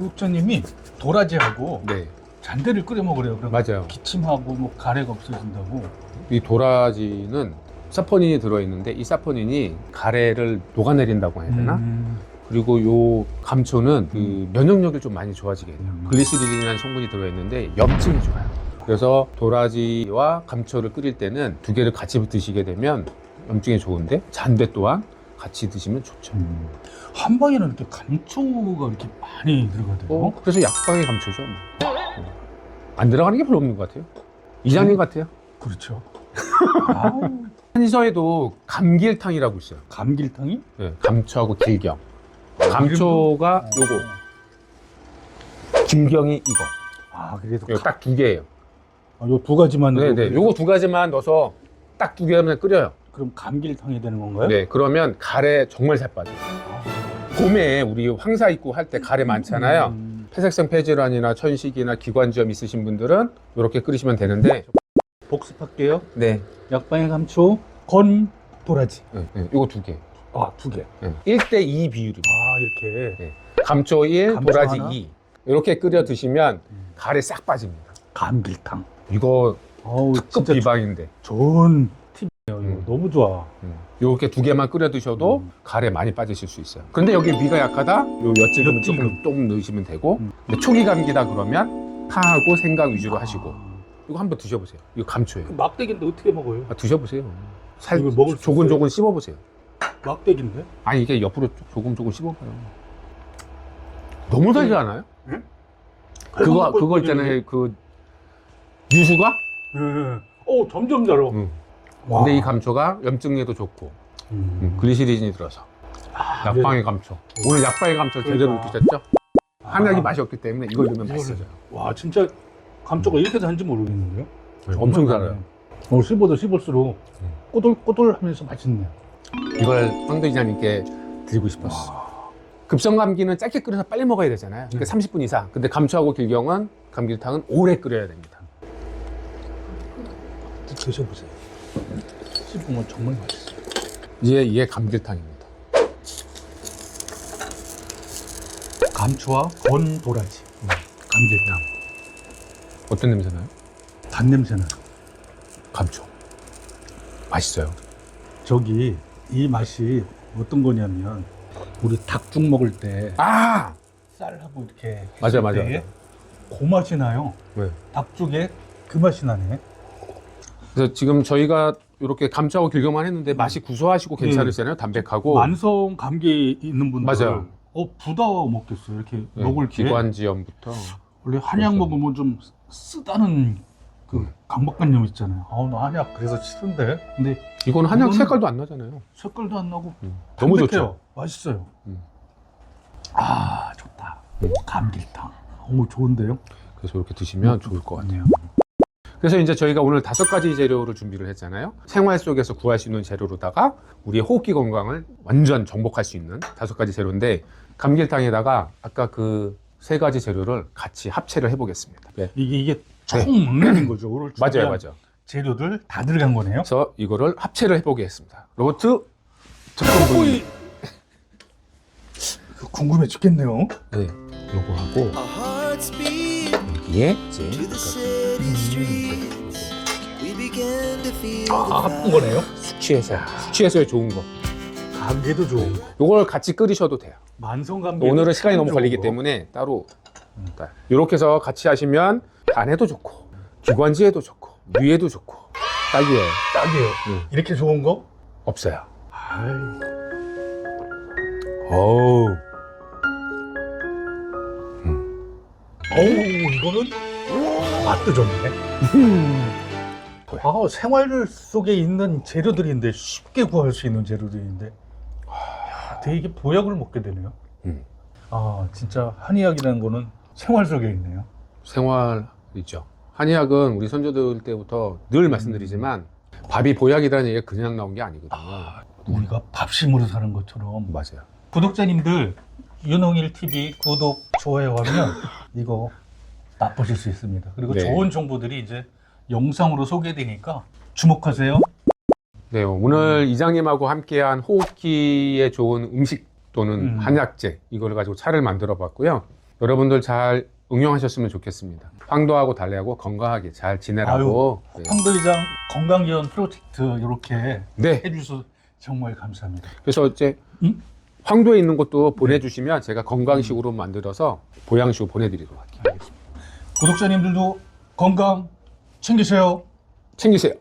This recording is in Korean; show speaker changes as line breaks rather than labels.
구독자님이 도라지하고
네,
잔대를 끓여 먹으래요. 그럼
맞아요.
기침하고 뭐 가래가 없어진다고.
이 도라지는 사포닌이 들어있는데 이 사포닌이 가래를 녹아내린다고 해야 되나? 그리고 요 감초는 그 면역력을 좀 많이 좋아지게 해요. 글리시린이라는 성분이 들어있는데 염증이 좋아요. 그래서 도라지와 감초를 끓일 때는 두 개를 같이 드시게 되면 염증에 좋은데 잔대 또한 같이 드시면 좋죠.
한방에는 이렇게 감초가 이렇게 많이 들어가대요.
그래서 약방의 감초죠. 안 들어가는 게 별로 없는 것 같아요. 이장님 같아요.
그렇죠. 아우,
한의서에도 감길탕이라고 있어요.
감길탕이?
네, 감초하고 길경. 감초가 요거, 길경이 이거.
아, 그래도
딱 두 개예요.
요 두 가지만.
네네. 요거 두 가지만 넣어서 딱 두 개만 끓여요.
그럼 감길탕이 되는 건가요?
네. 그러면 가래 정말 잘 빠져요. 봄에 우리 황사 입고 할 때 가래 많잖아요. 폐색성 폐질환이나 천식이나 기관지염 있으신 분들은 이렇게 끓이시면 되는데.
복습할게요.
네.
약방의 감초, 건, 도라지.
네, 네. 요거 두 개.
아, 두 개.
네. 1대2 비율입니다.
아, 이렇게.
네. 감초 1,
감초
도라지
하나?
2. 이렇게 끓여 드시면 가래 싹 빠집니다.
감길탕.
이거
어우,
특급
진짜
비방인데.
좋은 팁이에요. 이거 너무 좋아.
이렇게 두 개만 끓여 드셔도 가래 많이 빠지실 수 있어요. 그런데 여기 위가 약하다? 요 엿질금을 조금 넣으시면 되고. 근데 초기 감기다 그러면 파하고 생강 위주로 하시고. 이거 한번 드셔보세요. 이거 감초예요.
막대기인데 어떻게 먹어요?
드셔보세요. 살
이거 먹을 수
조근조근 씹어보세요.
막대기인데?
아니 이게 옆으로 조금 씹어봐요. 너무 달지 않아요?
응?
그거 있잖아요. 그 유수가?
네. 오, 점점 달아. 와.
근데 이 감초가 염증에도 좋고 글리시린이 들어서 약방의 감초. 오늘 약방의 감초 제대로 드셨죠? 한약이 맛이 없기 때문에 이걸 넣으면 맛있어져요.
와, 진짜 감초가 이렇게 단지 모르겠는데요?
엄청 달아요.
씹어도 씹을수록 꼬들꼬들하면서 맛있네요.
이걸 황도 이장님께 드리고 싶었어. 급성 감기는 짧게 끓여서 빨리 먹어야 되잖아요. 그러니까 30분 이상. 근데 감초하고 길경은 감길탕은 오래 끓여야 됩니다.
드셔보세요. 씹으면 정말 맛있어요.
이게 감길탕입니다.
감초와 건 도라지. 감길탕.
어떤 냄새 나요?
단냄새 나요.
감초. 맛있어요.
저기 이 맛이 어떤 거냐면 우리 닭죽 먹을 때
아!
쌀하고 이렇게
맞아.
그 맛이 나요.
네.
닭죽에 그 맛이 나네.
그래서 지금 저희가 이렇게 감초하고 길경만 했는데 맛이 구수하시고 괜찮으시잖아요. 담백하고.
만성 감기 있는 분들
맞아요.
부담 먹겠어요. 이렇게
네,
먹을 때
기관지염부터.
원래 한약 먹으면 좀 쓰다는 그 강박관념 있잖아요. 나 한약 그래서 싫은데. 근데
이건 한약
이거는
색깔도 안 나잖아요.
색깔도 안 나고
너무
담백해요.
좋죠.
맛있어요. 아, 좋다. 감길탕. 너무 좋은데요?
그래서 이렇게 드시면 좋을 것 같아요. 그래서 이제 저희가 오늘 5가지 재료를 준비를 했잖아요. 생활 속에서 구할 수 있는 재료로다가 우리의 호흡기 건강을 완전 정복할 수 있는 5가지 재료인데, 감길탕에다가 아까 그 3가지 재료를 같이 합체를 해보겠습니다. 네.
이게 총 먹는 거죠. 오늘
맞아요.
재료들 다 들어간 거네요.
그래서 이거를 합체를 해보겠습니다. 로버트 특공부인.
궁금해 죽겠네요.
네, 요거 하고 여기에 이제
합한 거네요.
숙취해소에 좋은 거.
감기도 좋은 거.
요걸 같이 끓이셔도 돼요.
만성 감기.
오늘은 시간이 너무 걸리기 때문에 따로 이렇게 해서 같이 하시면 간에도 좋고 기관지에도 좋고 뇌에도 좋고 딱이에요.
이렇게 좋은 거?
없어요.
아이.
어우.
이거는 맛도 좋네. 생활 속에 있는 재료들인데 쉽게 구할 수 있는 재료들인데, 야, 되게 보약을 먹게 되네요. 진짜 한의학이라는 거는 생활 속에 있네요.
생활이죠. 한의학은 우리 선조들 때부터 늘 말씀드리지만 밥이 보약이라는 얘기가 그냥 나온 게 아니거든요.
우리가 밥심으로 사는 것처럼.
맞아요.
구독자님들, 윤홍일TV 구독, 좋아요 하면 이거 맛보실 수 있습니다. 그리고
네.
좋은 정보들이 이제 영상으로 소개되니까 주목하세요.
네, 오늘 이장님하고 함께한 호흡기에 좋은 음식 또는 한약재, 이거를 가지고 차를 만들어 봤고요. 여러분들 잘 응용하셨으면 좋겠습니다. 황도하고 달래하고 건강하게 잘 지내라고.
황도의장 건강기원 프로젝트 이렇게
네.
해주셔서 정말 감사합니다.
그래서 이제 황도에 있는 것도 보내주시면 제가 건강식으로 만들어서 보양식으로 보내드리도록 할게요.
알겠습니다. 구독자님들도 건강 챙기세요.
챙기세요.